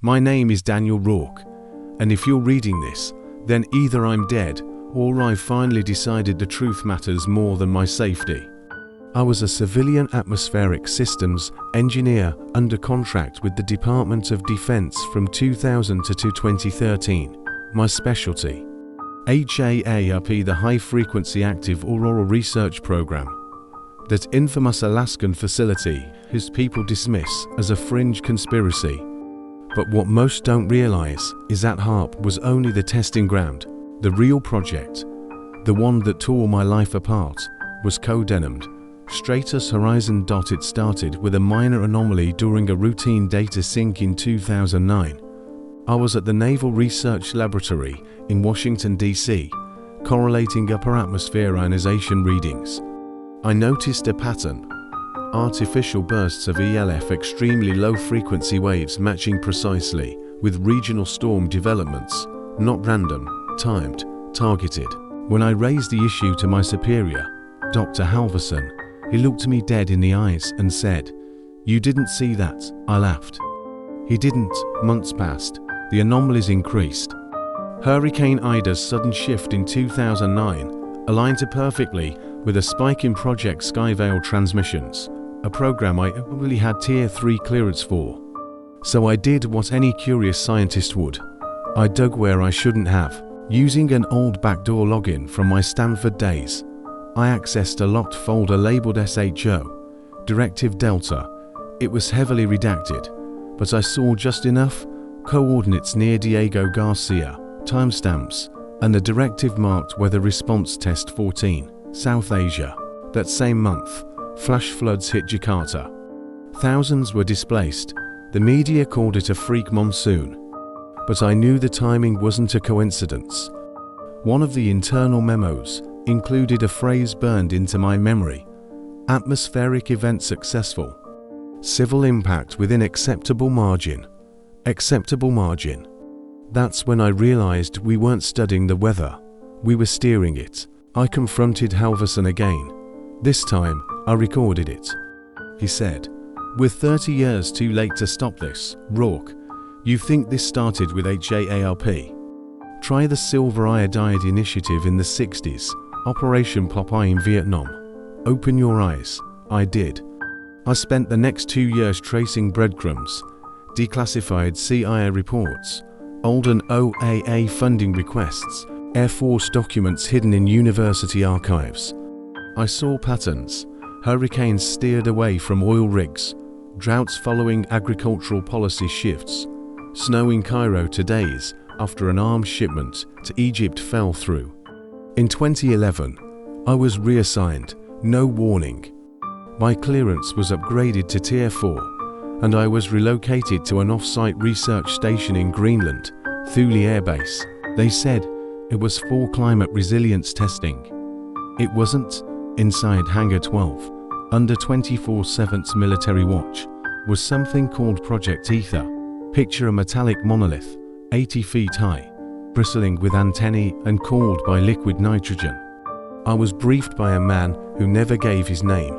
My name is Daniel Rourke, and if you're reading this, then either I'm dead or I've finally decided the truth matters more than my safety. I was a civilian atmospheric systems engineer under contract with the Department of Defense from 2000 to 2013. My specialty: HAARP, the High Frequency Active Auroral Research Program. That infamous Alaskan facility, whose people dismiss as a fringe conspiracy. But what most don't realize is that HAARP was only the testing ground. The real project, the one that tore my life apart, was codenamed Stratus Horizon. It started with a minor anomaly during a routine data sync in 2009. I was at the Naval Research Laboratory in Washington, D.C., correlating upper atmosphere ionization readings. I noticed a pattern: artificial bursts of ELF, extremely low frequency waves matching precisely with regional storm developments, not random, timed, targeted. When I raised the issue to my superior, Dr. Halverson, he looked me dead in the eyes and said, "You didn't see that." I laughed. He didn't. Months passed. The anomalies increased. Hurricane Ida's sudden shift in 2009 aligned perfectly with a spike in Project Skyvale transmissions, a program I only had Tier 3 clearance for. So I did what any curious scientist would. I dug where I shouldn't have. Using an old backdoor login from my Stanford days, I accessed a locked folder labeled SHO, Directive Delta. It was heavily redacted, but I saw just enough coordinates near Diego Garcia, timestamps, and the directive marked Weather Response Test 14, South Asia. That same month, flash floods hit Jakarta. Thousands were displaced. The media called it a freak monsoon. But I knew the timing wasn't a coincidence. One of the internal memos included a phrase burned into my memory: atmospheric event successful. Civil impact within acceptable margin. Acceptable margin. That's when I realized we weren't studying the weather, we were steering it. I confronted Halverson again. This time, I recorded it. He said, "We're 30 years too late to stop this, Rourke. You think this started with HAARP? Try the Silver Iodide Initiative in the 60s, Operation Popeye in Vietnam. Open your eyes." I did. I spent the next 2 years tracing breadcrumbs, declassified CIA reports, old and OAA funding requests, Air Force documents hidden in university archives. I saw patterns. Hurricanes steered away from oil rigs, droughts following agricultural policy shifts, snow in Cairo to days after an arms shipment to Egypt fell through. In 2011, I was reassigned, no warning. My clearance was upgraded to Tier 4, and I was relocated to an off-site research station in Greenland, Thule Air Base. They said it was for climate resilience testing. It wasn't. Inside Hangar 12, under 24/7's military watch, was something called Project Ether. Picture a metallic monolith, 80 feet high, bristling with antennae and cooled by liquid nitrogen. I was briefed by a man who never gave his name.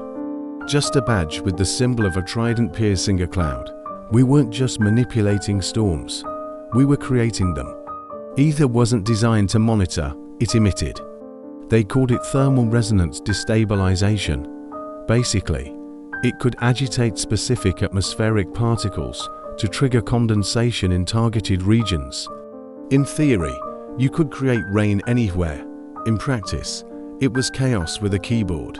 Just a badge with the symbol of a trident piercing a cloud. We weren't just manipulating storms, we were creating them. Ether wasn't designed to monitor, it emitted. They called it thermal resonance destabilization. Basically, it could agitate specific atmospheric particles to trigger condensation in targeted regions. In theory, you could create rain anywhere. In practice, it was chaos with a keyboard.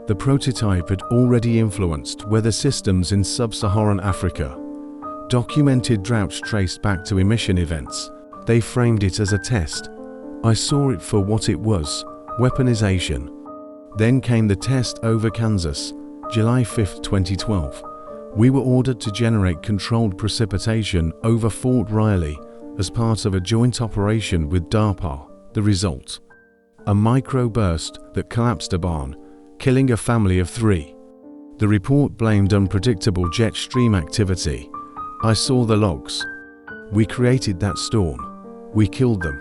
The prototype had already influenced weather systems in sub-Saharan Africa. Documented droughts traced back to emission events. They framed it as a test. I saw it for what it was, weaponization. Then came the test over Kansas, July 5, 2012. We were ordered to generate controlled precipitation over Fort Riley as part of a joint operation with DARPA. The result? A microburst that collapsed a barn, killing a family of 3. The report blamed unpredictable jet stream activity. I saw the logs. We created that storm. We killed them.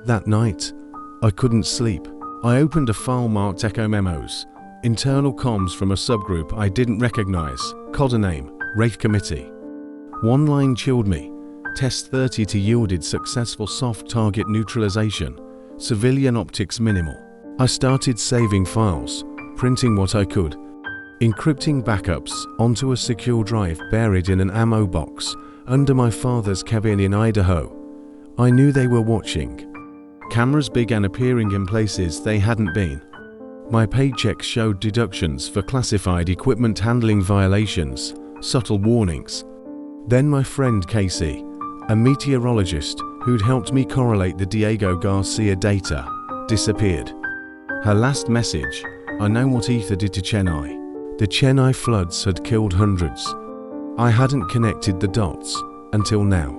That night, I couldn't sleep. I opened a file marked Echo Memos, internal comms from a subgroup I didn't recognize, codename, Wraith Committee. One line chilled me. Test 30 to yielded successful soft target neutralization. Civilian optics minimal. I started saving files, printing what I could, encrypting backups onto a secure drive buried in an ammo box under my father's cabin in Idaho. I knew they were watching. Cameras began appearing in places they hadn't been. My paycheck showed deductions for classified equipment handling violations, subtle warnings. Then my friend Casey, a meteorologist who'd helped me correlate the Diego Garcia data, disappeared. Her last message, "I know what ether did to Chennai. The Chennai floods had killed hundreds." I hadn't connected the dots until now.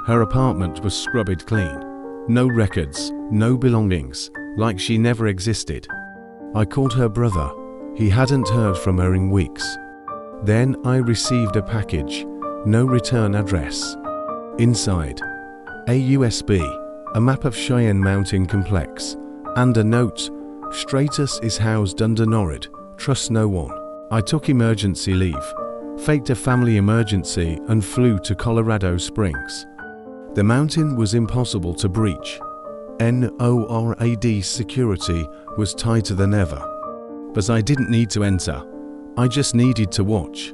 Her apartment was scrubbed clean. No records, no belongings, like she never existed. I called her brother. He hadn't heard from her in weeks. Then I received a package, no return address. Inside, a USB, a map of Cheyenne Mountain Complex, and a note, "Stratus is housed under NORAD, trust no one." I took emergency leave, faked a family emergency and flew to Colorado Springs. The mountain was impossible to breach. NORAD security was tighter than ever. But I didn't need to enter. I just needed to watch.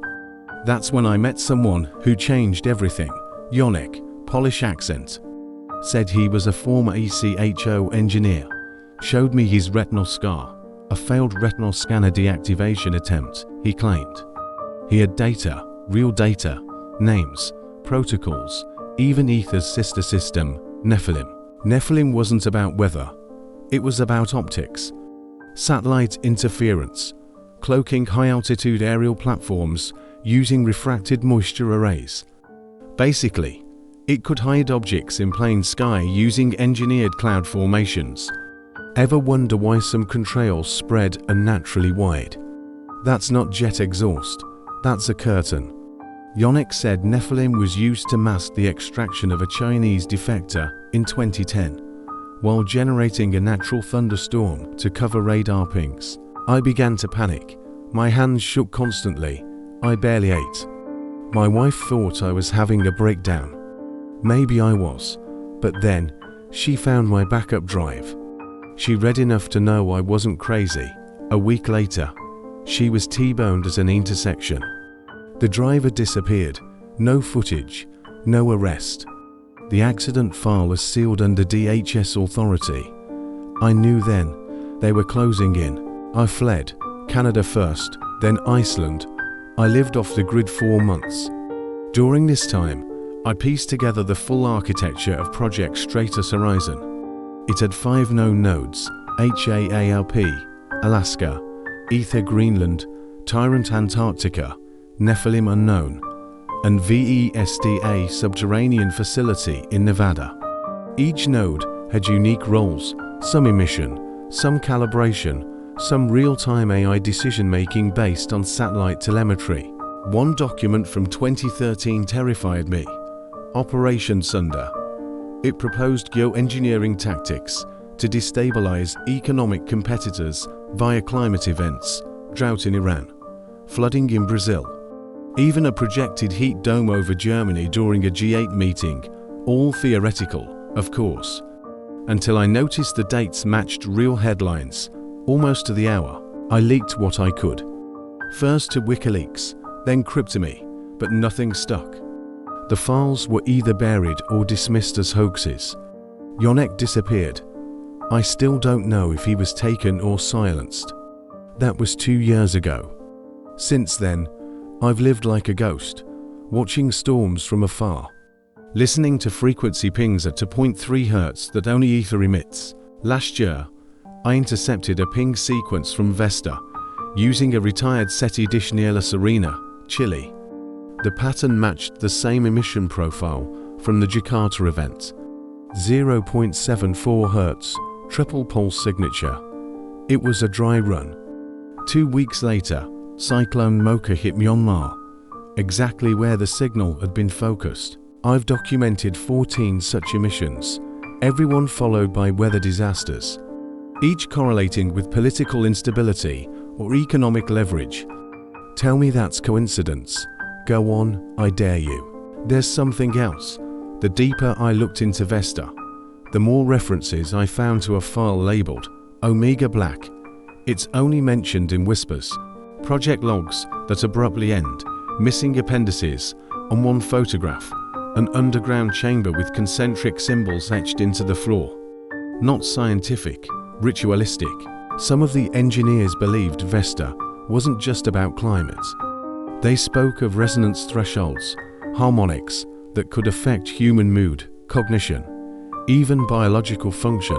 That's when I met someone who changed everything. Yonek, Polish accent. Said he was a former ECHO engineer. Showed me his retinal scar, a failed retinal scanner deactivation attempt, he claimed. He had data, real data, names, protocols, even Ether's sister system, Nephilim. Nephilim wasn't about weather. It was about optics. Satellite interference, cloaking high-altitude aerial platforms using refracted moisture arrays. Basically, it could hide objects in plain sky using engineered cloud formations. Ever wonder why some contrails spread unnaturally wide? That's not jet exhaust, that's a curtain. Yonek said Nephilim was used to mask the extraction of a Chinese defector in 2010, while generating a natural thunderstorm to cover radar pings. I began to panic. My hands shook constantly. I barely ate. My wife thought I was having a breakdown. Maybe I was, but then she found my backup drive. She read enough to know I wasn't crazy. A week later, she was T-boned at an intersection. The driver disappeared. No footage, no arrest. The accident file was sealed under DHS authority. I knew then they were closing in. I fled, Canada first, then Iceland. I lived off the grid 4 months. During this time, I pieced together the full architecture of Project Stratus Horizon. It had 5 known nodes: HAALP, Alaska, Ether Greenland, Tyrant Antarctica, Nephilim Unknown, and VESTA subterranean facility in Nevada. Each node had unique roles, some emission, some calibration, some real-time AI decision-making based on satellite telemetry. One document from 2013 terrified me. Operation Sunder. It proposed geoengineering tactics to destabilize economic competitors via climate events, drought in Iran, flooding in Brazil, even a projected heat dome over Germany during a G8 meeting, all theoretical, of course, until I noticed the dates matched real headlines, almost to the hour. I leaked what I could. First to WikiLeaks, then Cryptomy, but nothing stuck. The files were either buried or dismissed as hoaxes. Yonek disappeared. I still don't know if he was taken or silenced. That was 2 years ago. Since then, I've lived like a ghost, watching storms from afar, listening to frequency pings at 2.3 Hz that only Ether emits. Last year, I intercepted a ping sequence from Vesta, using a retired SETI dish near La Serena, Chile. The pattern matched the same emission profile from the Jakarta event. 0.74 Hz, triple pulse signature. It was a dry run. 2 weeks later, Cyclone Mocha hit Myanmar, exactly where the signal had been focused. I've documented 14 such emissions, everyone followed by weather disasters, each correlating with political instability or economic leverage. Tell me that's coincidence. Go on, I dare you. There's something else. The deeper I looked into Vesta, the more references I found to a file labeled Omega Black. It's only mentioned in whispers, project logs that abruptly end, missing appendices, on one photograph, an underground chamber with concentric symbols etched into the floor. Not scientific, ritualistic. Some of the engineers believed Vesta wasn't just about climate. They spoke of resonance thresholds, harmonics that could affect human mood, cognition, even biological function.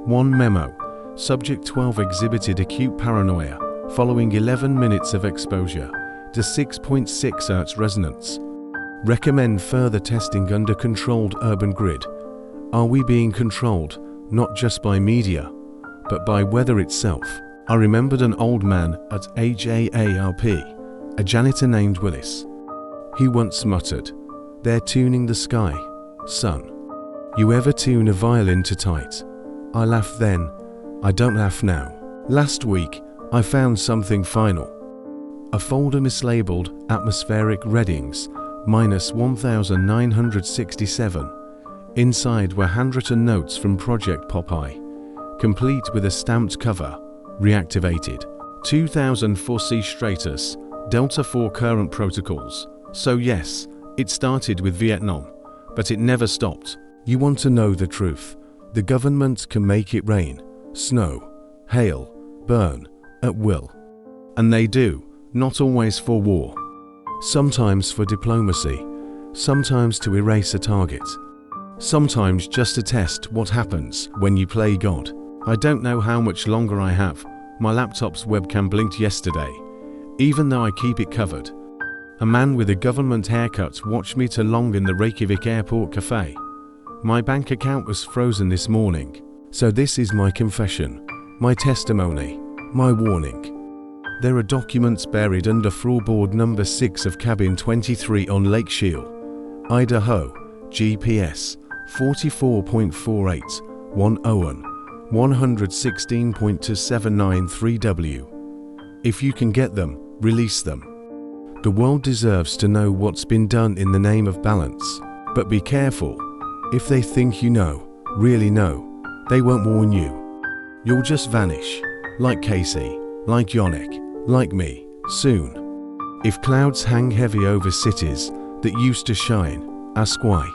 One memo, Subject 12 exhibited acute paranoia following 11 minutes of exposure to 6.6 Hz resonance. Recommend further testing under controlled urban grid. Are we being controlled not just by media, but by weather itself? I remembered an old man at AJARP, a janitor named Willis. He once muttered, "They're tuning the sky, son. You ever tune a violin to tight?" I laughed then, I don't laugh now. Last week, I found something final. A folder mislabeled atmospheric readings, -1967. Inside were handwritten notes from Project Popeye, complete with a stamped cover, reactivated. 2004 C Stratus, Delta 4 current protocols. So yes, it started with Vietnam, but it never stopped. You want to know the truth? The government can make it rain, snow, hail, burn, at will. And they do, not always for war. Sometimes for diplomacy, sometimes to erase a target. Sometimes just to test what happens when you play God. I don't know how much longer I have. My laptop's webcam blinked yesterday, even though I keep it covered. A man with a government haircut watched me too long in the Reykjavik airport cafe. My bank account was frozen this morning. So this is my confession, my testimony, my warning. There are documents buried under floorboard number 6 of cabin 23 on Lake Shield, Idaho, GPS 44.48, 101, 116.2793W. If you can get them, release them. The world deserves to know what's been done in the name of balance. But be careful. If they think you know, really know, they won't warn you. You'll just vanish, like Casey, like Yannick, like me, soon. If clouds hang heavy over cities that used to shine, ask why.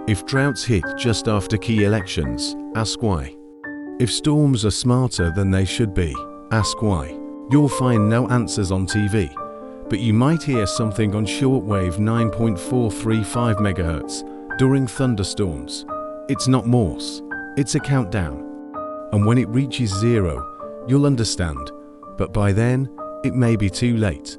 If droughts hit just after key elections, ask why. If storms are smarter than they should be, ask why. You'll find no answers on TV, but you might hear something on shortwave 9.435 MHz during thunderstorms. It's not Morse, it's a countdown. And when it reaches 0, you'll understand, but by then, it may be too late.